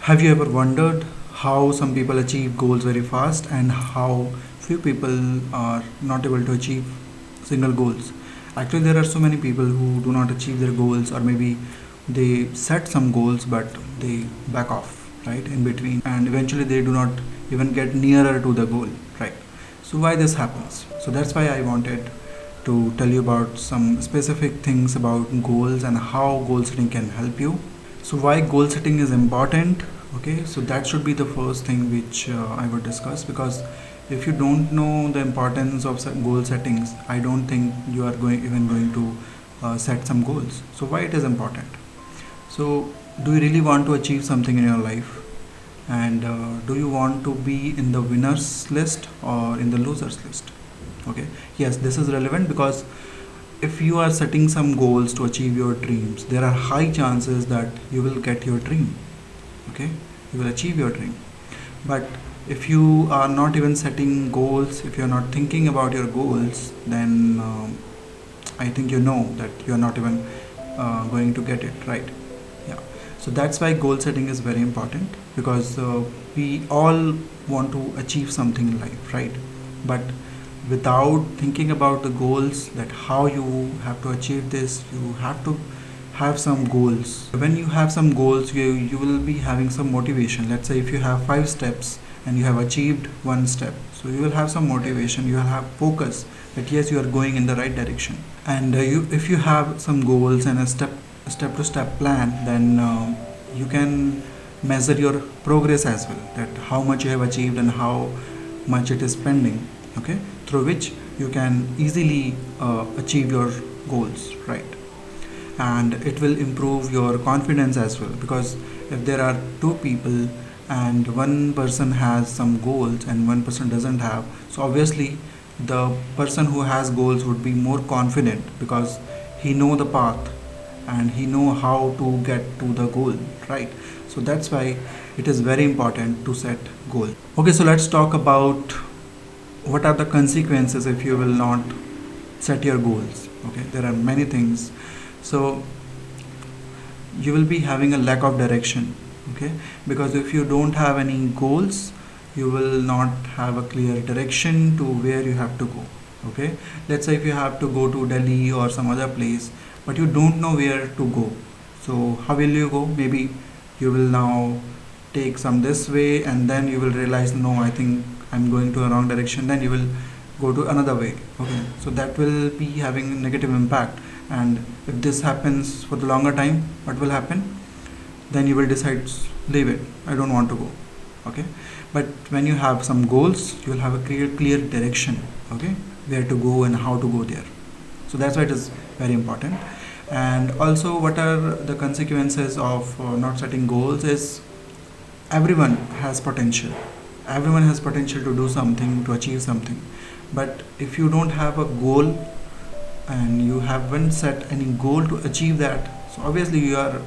Have you ever wondered how some people achieve goals very fast and how few people are not able to achieve single goals? Actually, there are so many people who do not achieve their goals, or maybe they set some goals but they back off, right, in between, and eventually they do not even get nearer to the goal, right? So, why this happens? So, that's why I wanted to tell you about some specific things about goals and how goal setting can help you. So why goal setting is important? Okay, so that should be the first thing which I would discuss, because if you don't know the importance of goal settings, I don't think you are going to set some goals. So why it is important? So do you really want to achieve something in your life, and do you want to be in the winners list or in the losers list? Okay, yes, this is relevant because if you are setting some goals to achieve your dreams, there are high chances that you will get your dream. Okay, you will achieve your dream. But if you are not even setting goals, if you are not thinking about your goals, then I think you know that you are not even going to get it right. Yeah, so that's why goal setting is very important, because we all want to achieve something in life, right? But without thinking about the goals, that how you have to achieve this, you have to have some goals. When you have some goals, you will be having some motivation. Let's say if you have 5 steps and you have achieved one step, so you will have some motivation, you will have focus that yes, you are going in the right direction. And you if you have some goals and a step to step plan, then you can measure your progress as well, that how much you have achieved and how much it is pending. Okay, through which you can easily achieve your goals, right? And it will improve your confidence as well, because if there are two people and one person has some goals and one person doesn't have, so obviously the person who has goals would be more confident, because he know the path and he know how to get to the goal, right? So that's why it is very important to set goals. Okay, so let's talk about what are the consequences if you will not set your goals. Okay, there are many things. So you will be having a lack of direction. Okay, because if you don't have any goals, you will not have a clear direction to where you have to go. Okay, let's say if you have to go to Delhi or some other place, but you don't know where to go, so how will you go? Maybe you will now take some this way, and then you will realize, no, I think I'm going to a wrong direction. Then you will go to another way. Okay, so that will be having negative impact. And if this happens for the longer time, what will happen? Then you will decide, leave it, I don't want to go. Okay, but when you have some goals, you will have a clear direction. Okay, where to go and how to go there. So that's why it is very important. And also, what are the consequences of not setting goals is, everyone has potential. Everyone has potential to do something, to achieve something. But if you don't have a goal and you haven't set any goal to achieve that, so obviously you are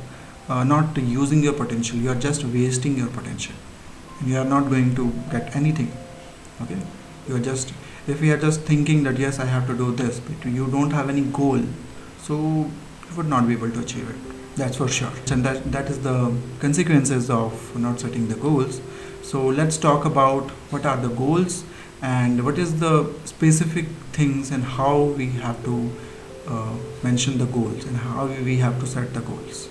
not using your potential. You are just wasting your potential. You are not going to get anything. Okay, you are just, if you are just thinking that yes, I have to do this, but you don't have any goal, so you would not be able to achieve it. That's for sure. And that is the consequences of not setting the goals. So let's talk about what are the goals and what is the specific things and how we have to mention the goals and how we have to set the goals.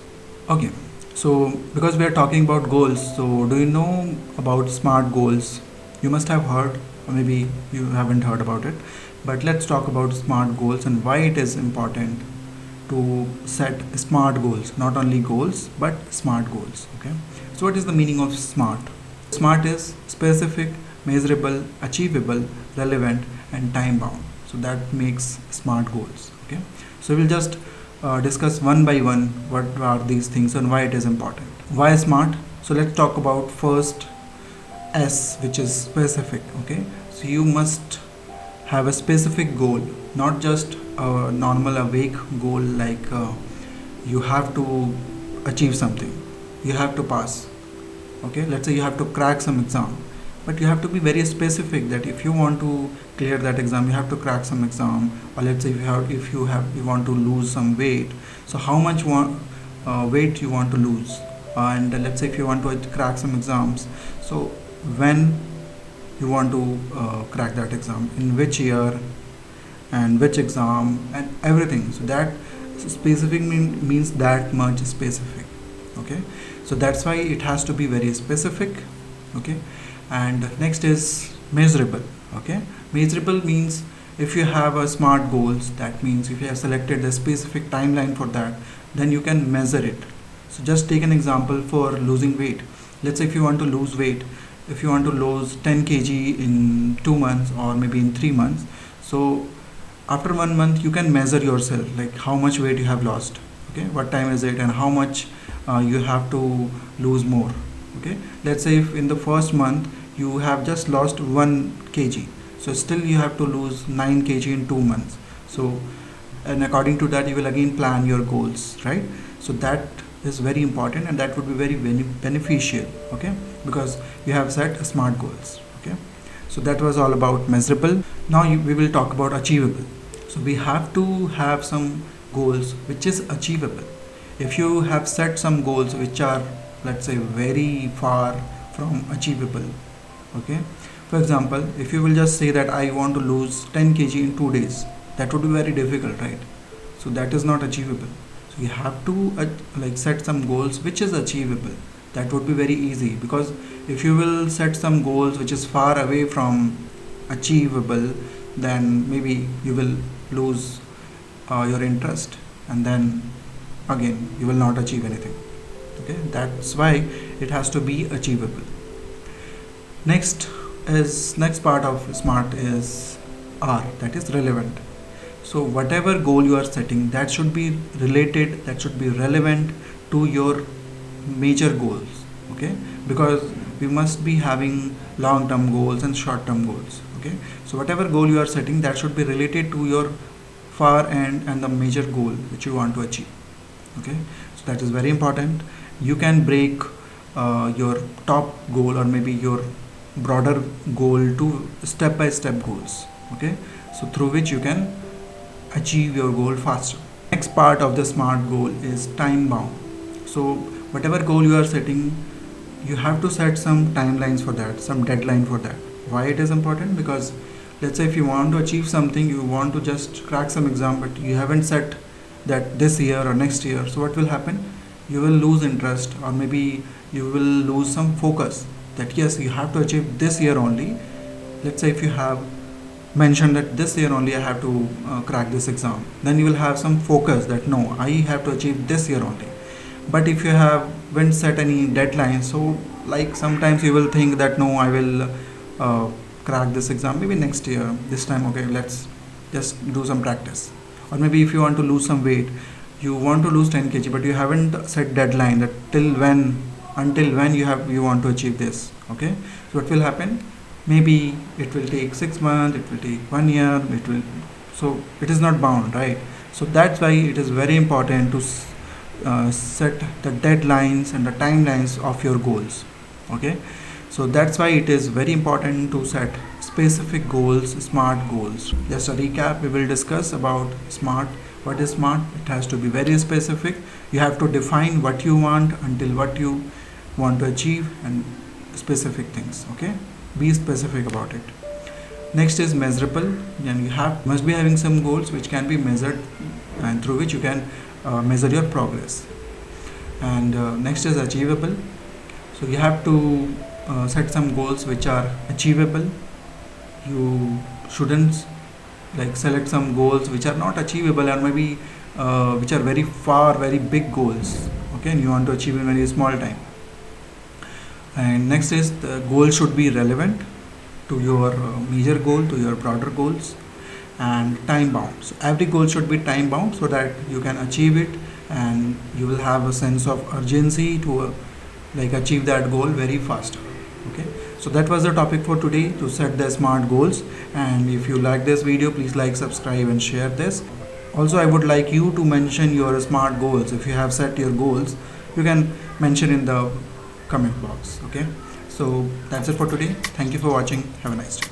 Okay, so because we are talking about goals, so do you know about SMART goals? You must have heard, or maybe you haven't heard about it, but let's talk about SMART goals and why it is important to set SMART goals, not only goals but SMART goals. Okay, so what is the meaning of SMART? SMART is specific, measurable, achievable, relevant, and time bound. So that makes SMART goals. Okay, so we'll just discuss one by one what are these things and why it is important. Why SMART? So let's talk about first S, which is specific. Okay, so you must have a specific goal, not just a normal, a vague goal like you have to achieve something, you have to pass. Okay, let's say you have to crack some exam, but you have to be very specific that if you want to clear that exam, you have to crack some exam. Or let's say you want to lose some weight, so how much weight you want to lose. and let's say if you want to crack some exams, so when you want to crack that exam, in which year and which exam and everything. So that specific means that much specific. Okay, so that's why it has to be very specific. Okay, and next is measurable. Okay, measurable means if you have a smart goals, that means if you have selected a specific timeline for that, then you can measure it. So just take an example for losing weight. Let's say if you want to lose weight, if you want to lose 10 kg in 2 months or maybe in 3 months, so after 1 month you can measure yourself, like how much weight you have lost. Okay, what time is it and how much you have to lose more. Okay, let's say if in the first month you have just lost 1 kg, so still you have to lose 9 kg in 2 months. So and according to that you will again plan your goals, right? So that is very important, and that would be very beneficial. Okay, because you have set smart goals. Okay, so that was all about measurable. Now we will talk about achievable. So we have to have some goals which is achievable. If you have set some goals which are, let's say, very far from achievable, okay, for example, if you will just say that I want to lose 10 kg in 2 days, that would be very difficult, right? So that is not achievable. So you have to like set some goals which is achievable. That would be very easy, because if you will set some goals which is far away from achievable, then maybe you will lose your interest, and then again you will not achieve anything. Okay, that's why it has to be achievable. Next part of smart is R, that is relevant. So whatever goal you are setting, that should be related, that should be relevant to your major goals. Okay, because we must be having long-term goals and short-term goals. Okay, so whatever goal you are setting, that should be related to your far end and the major goal which you want to achieve. Okay, so that is very important. You can break your top goal or maybe your broader goal to step-by-step goals. Okay, so through which you can achieve your goal faster. Next part of the smart goal is time bound. So whatever goal you are setting, you have to set some timelines for that, some deadline for that. Why it is important? Because let's say if you want to achieve something, you want to just crack some exam, but you haven't set that this year or next year, so what will happen? You will lose interest, or maybe you will lose some focus that yes, you have to achieve this year only. Let's say if you have mentioned that this year only I have to crack this exam, then you will have some focus that no, I have to achieve this year only. But if you haven't set any deadline, so like sometimes you will think that no, I will crack this exam maybe next year, this time. Okay, let's just do some practice. Or maybe if you want to lose some weight, you want to lose 10 kg, but you haven't set deadline that until when you want to achieve this. Okay, so what will happen? Maybe it will take 6 months, it will take 1 year, so it is not bound, right? So that's why it is very important to set the deadlines and the timelines of your goals. Okay, so that's why it is very important to set specific goals, smart goals. Just a recap, we will discuss about smart. What is smart? It has to be very specific. You have to define what you want until what you want to achieve, and specific things. Okay, be specific about it. Next is measurable, and you must be having some goals which can be measured and through which you can measure your progress. And next is achievable. So you have to set some goals which are achievable. You shouldn't like select some goals which are not achievable, or maybe which are very far, very big goals. Okay, and you want to achieve in very small time. And next is the goal should be relevant to your major goal, to your broader goals, and time bound. So every goal should be time bound so that you can achieve it, and you will have a sense of urgency to like achieve that goal very fast. Okay, so that was the topic for today, to set the smart goals. And if you like this video, please like, subscribe and share this. Also, I would like you to mention your smart goals. If you have set your goals, you can mention in the comment box. Okay, so that's it for today. Thank you for watching. Have a nice day.